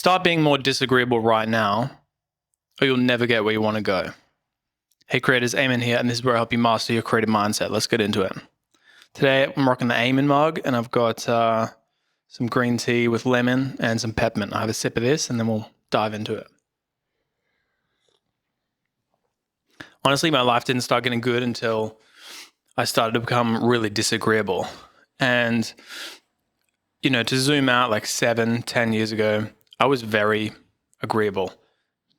Start being more disagreeable right now, or you'll never get where you want to go. Hey creators, Aimon here, and this is where I help you master your creative mindset. Let's get into it. Today I'm rocking the Aimon mug, and I've got some green tea with lemon and some peppermint. I have a sip of this, and then we'll dive into it. Honestly, my life didn't start getting good until I started to become really disagreeable. And, you know, to zoom out like 7-10 years ago, I was very agreeable.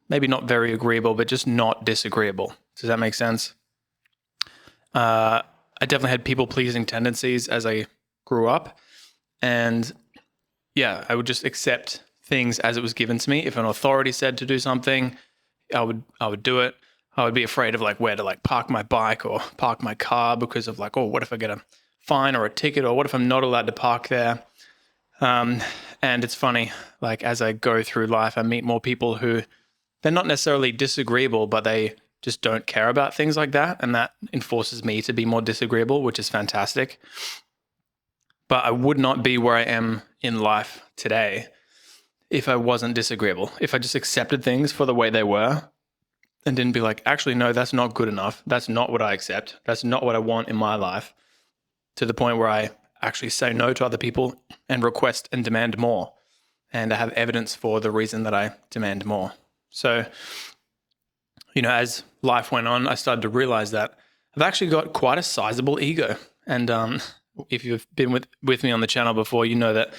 Maybe not very agreeable, but just not disagreeable. Does that make sense? I definitely had people-pleasing tendencies as I grew up. And yeah, I would just accept things as it was given to me. If an authority said to do something, I would do it. I would be afraid of like where to like park my bike or park my car because of like, oh, what if I get a fine or a ticket, or what if I'm not allowed to park there? And it's funny, like as I go through life, I meet more people who they're not necessarily disagreeable, but they just don't care about things like that. And that enforces me to be more disagreeable, which is fantastic. But I would not be where I am in life today if I wasn't disagreeable. If I just accepted things for the way they were and didn't be like, actually, no, that's not good enough. That's not what I accept. That's not what I want in my life, to the point where I actually say no to other people and request and demand more. And I have evidence for the reason that I demand more. So, you know, as life went on, I started to realize that I've actually got quite a sizable ego. And if you've been with me on the channel before, you know that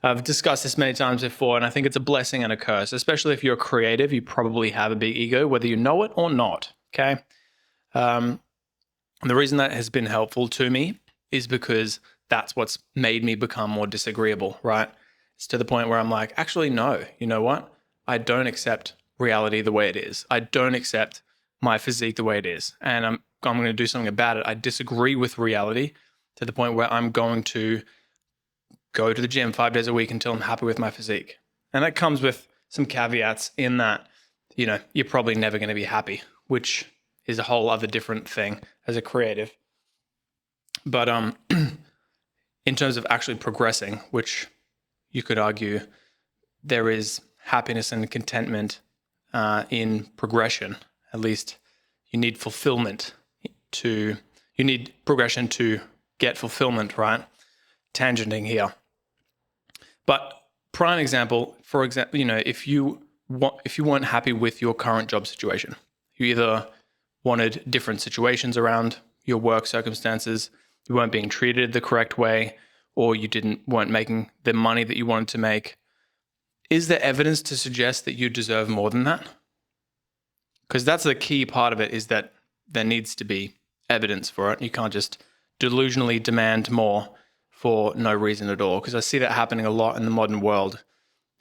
I've discussed this many times before, and I think it's a blessing and a curse. Especially if you're creative, you probably have a big ego, whether you know it or not, okay? And the reason that has been helpful to me is because that's what's made me become more disagreeable, right? It's to the point where I'm like, actually, no, you know what? I don't accept reality the way it is. I don't accept my physique the way it is. And I'm going to do something about it. I disagree with reality to the point where I'm going to go to the gym 5 days a week until I'm happy with my physique. And that comes with some caveats in that, you know, you're probably never going to be happy, which is a whole other different thing as a creative. But in terms of actually progressing, which you could argue there is happiness and contentment in progression. At least you need fulfillment you need progression to get fulfillment, right? Tangenting here. But prime example, for example, you know, if you weren't happy with your current job situation, you either wanted different situations around your work circumstances, you weren't being treated the correct way, or you weren't making the money that you wanted to make. Is there evidence to suggest that you deserve more than that? Because that's the key part of it, is that there needs to be evidence for it. You can't just delusionally demand more for no reason at all. Because I see that happening a lot in the modern world.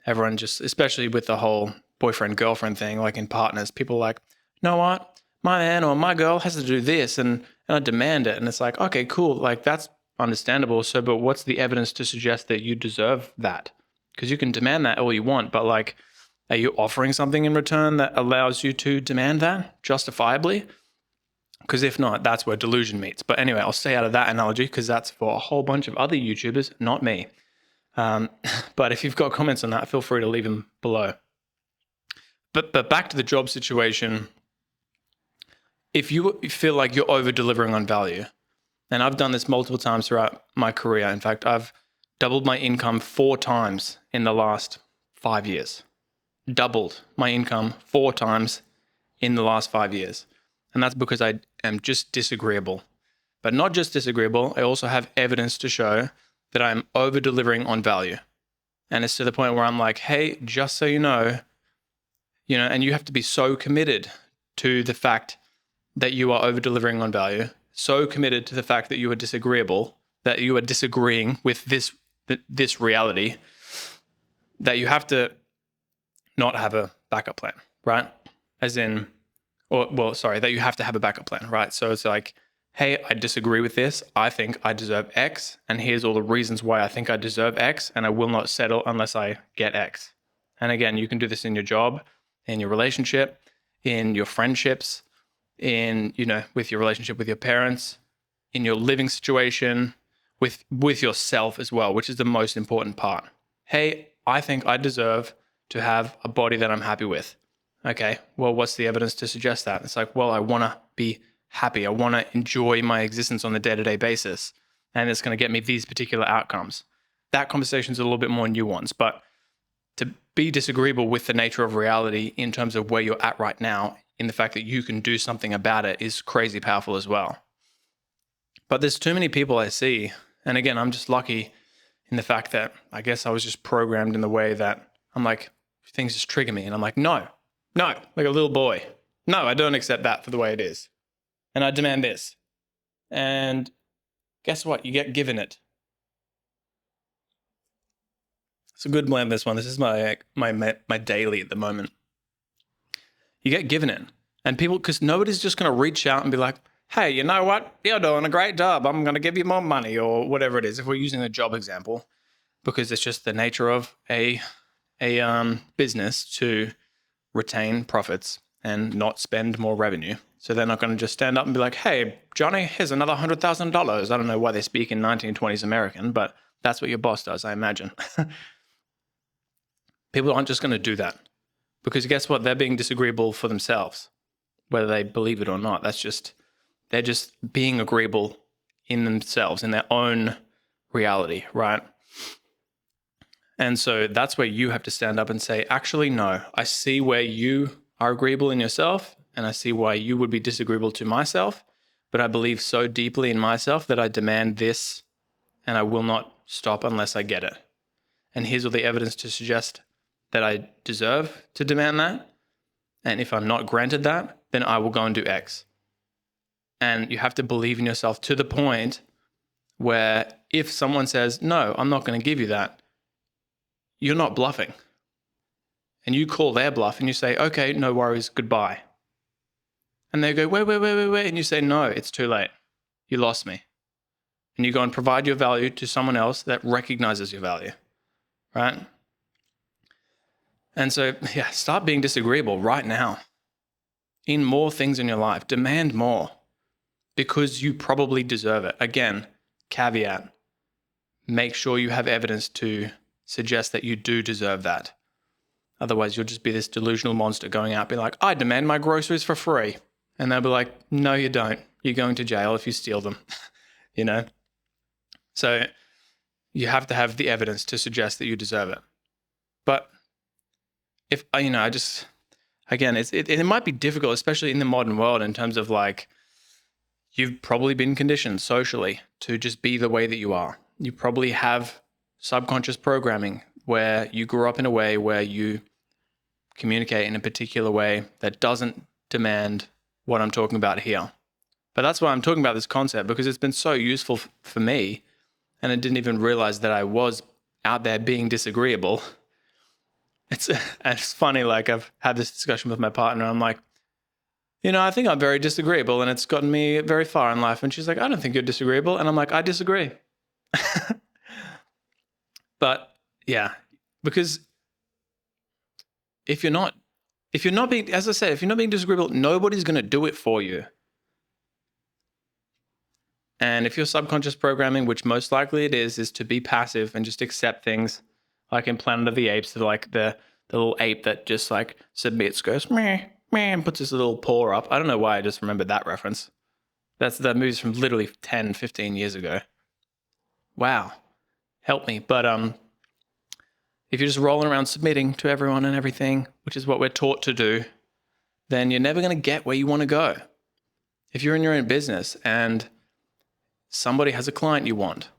Everyone just, especially with the whole boyfriend-girlfriend thing, like in partners, people are like, you know what? My man or my girl has to do this and I demand it. And it's like, okay, cool. Like that's understandable. So, but what's the evidence to suggest that you deserve that? Because you can demand that all you want, but like, are you offering something in return that allows you to demand that justifiably? Because if not, that's where delusion meets. But anyway, I'll stay out of that analogy because that's for a whole bunch of other YouTubers, not me. But if you've got comments on that, feel free to leave them below. But back to the job situation. If you feel like you're over-delivering on value, and I've done this multiple times throughout my career. In fact, I've doubled my income 4 times in the last 5 years. Doubled my income 4 times in the last 5 years. And that's because I am just disagreeable. But not just disagreeable, I also have evidence to show that I'm over-delivering on value. And it's to the point where I'm like, hey, just so you know, and you have to be so committed to the fact that you are over-delivering on value, so committed to the fact that you are disagreeable, that you are disagreeing with this reality, that you have to not have a backup plan, right? That you have to have a backup plan, right? So it's like, hey, I disagree with this. I think I deserve X, and here's all the reasons why I think I deserve X, and I will not settle unless I get X. And again, you can do this in your job, in your relationship, in your friendships, with your relationship with your parents, in your living situation, with yourself as well, which is the most important part. Hey, I think I deserve to have a body that I'm happy with. Okay, well, what's the evidence to suggest that? It's like, well, I want to be happy. I want to enjoy my existence on a day-to-day basis. And it's going to get me these particular outcomes. That conversation is a little bit more nuanced, but to be disagreeable with the nature of reality in terms of where you're at right now, in the fact that you can do something about it, is crazy powerful as well. But there's too many people I see, and again, I'm just lucky in the fact that I guess I was just programmed in the way that I'm like, things just trigger me, and I'm like, no, like a little boy. No, I don't accept that for the way it is. And I demand this. And guess what? You get given it. It's a good blend, this one. This is my daily at the moment. You get given it. And people, because nobody's just going to reach out and be like, hey, you know what? You're doing a great job. I'm going to give you more money, or whatever it is. If we're using a job example, because it's just the nature of a business to retain profits and not spend more revenue. So they're not going to just stand up and be like, hey, Johnny, here's another $100,000. I don't know why they speak in 1920s American, but that's what your boss does, I imagine. People aren't just going to do that, because guess what? They're being disagreeable for themselves, whether they believe it or not. They're just being agreeable in themselves, in their own reality, right? And so that's where you have to stand up and say, actually, no, I see where you are agreeable in yourself, and I see why you would be disagreeable to myself, but I believe so deeply in myself that I demand this, and I will not stop unless I get it. And here's all the evidence to suggest that I deserve to demand that. And if I'm not granted that, then I will go and do X. And you have to believe in yourself to the point where if someone says, no, I'm not going to give you that, you're not bluffing. And you call their bluff and you say, okay, no worries, goodbye. And they go, wait. And you say, no, it's too late. You lost me. And you go and provide your value to someone else that recognizes your value, right? And so, yeah, start being disagreeable right now in more things in your life. Demand more because you probably deserve it. Again, caveat, make sure you have evidence to suggest that you do deserve that. Otherwise, you'll just be this delusional monster going out being like, I demand my groceries for free. And they'll be like, no, you don't. You're going to jail if you steal them, you know? So you have to have the evidence to suggest that you deserve it. But if, again, it might be difficult, especially in the modern world, in terms of like, you've probably been conditioned socially to just be the way that you are. You probably have subconscious programming where you grew up in a way where you communicate in a particular way that doesn't demand what I'm talking about here. But that's why I'm talking about this concept, because it's been so useful for me, and I didn't even realize that I was out there being disagreeable. It's funny, like I've had this discussion with my partner. I'm like, I think I'm very disagreeable, and it's gotten me very far in life. And she's like, I don't think you're disagreeable. And I'm like, I disagree. But yeah, because if you're not being, as I said, if you're not being disagreeable, nobody's going to do it for you. And if your subconscious programming, which most likely it is to be passive and just accept things, like in Planet of the Apes, like the little ape that just like submits, goes meh, meh, and puts his little paw up. I don't know why I just remembered that reference. That movie's from literally 10, 15 years ago. Wow. Help me. But if you're just rolling around submitting to everyone and everything, which is what we're taught to do, then you're never going to get where you want to go. If you're in your own business and somebody has a client you want,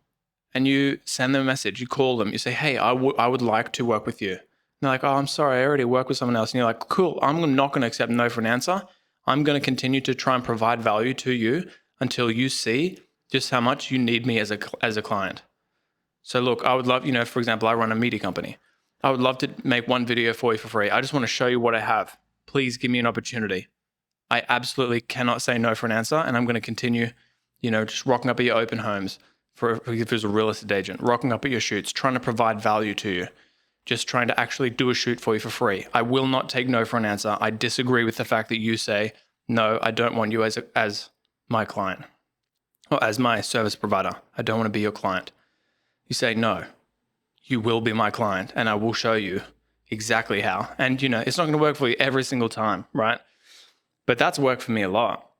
and you send them a message, you call them, you say, hey, I would like to work with you. And they're like, oh, I'm sorry, I already work with someone else. And you're like, cool, I'm not going to accept no for an answer. I'm going to continue to try and provide value to you until you see just how much you need me as a client. So look, I would love, for example, I run a media company. I would love to make one video for you for free. I just want to show you what I have. Please give me an opportunity. I absolutely cannot say no for an answer, and I'm going to continue, just rocking up at your open homes if there's a real estate agent, rocking up at your shoots, trying to provide value to you, just trying to actually do a shoot for you for free. I will not take no for an answer. I disagree with the fact that you say, no, I don't want you as my client or as my service provider. I don't want to be your client. You say, no, you will be my client, and I will show you exactly how. And, you know, it's not going to work for you every single time, right? But that's worked for me a lot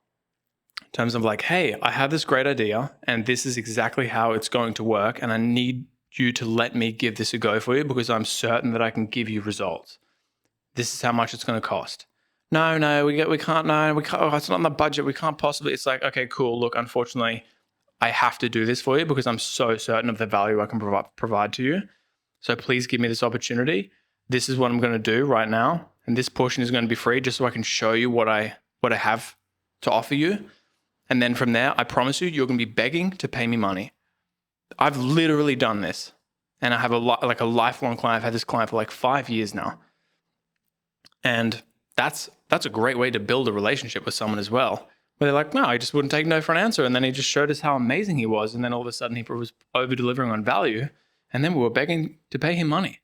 in terms of like, hey, I have this great idea and this is exactly how it's going to work. And I need you to let me give this a go for you because I'm certain that I can give you results. This is how much it's going to cost. No, we can't, oh, it's not in the budget. We can't possibly. It's like, okay, cool. Look, unfortunately, I have to do this for you because I'm so certain of the value I can provide to you. So please give me this opportunity. This is what I'm going to do right now. And this portion is going to be free just so I can show you what I have to offer you. And then from there, I promise you, you're going to be begging to pay me money. I've literally done this. And I have a lifelong client. I've had this client for like 5 years now. And that's a great way to build a relationship with someone as well. Where they're like, no, I just wouldn't take no for an answer. And then he just showed us how amazing he was. And then all of a sudden he was over-delivering on value. And then we were begging to pay him money.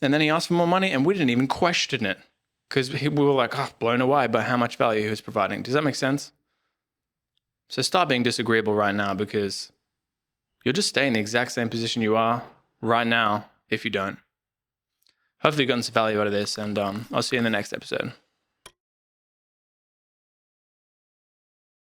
And then he asked for more money and we didn't even question it. Because we were like, blown away by how much value he was providing. Does that make sense? So start being disagreeable right now because you'll just stay in the exact same position you are right now if you don't. Hopefully you got some value out of this and I'll see you in the next episode.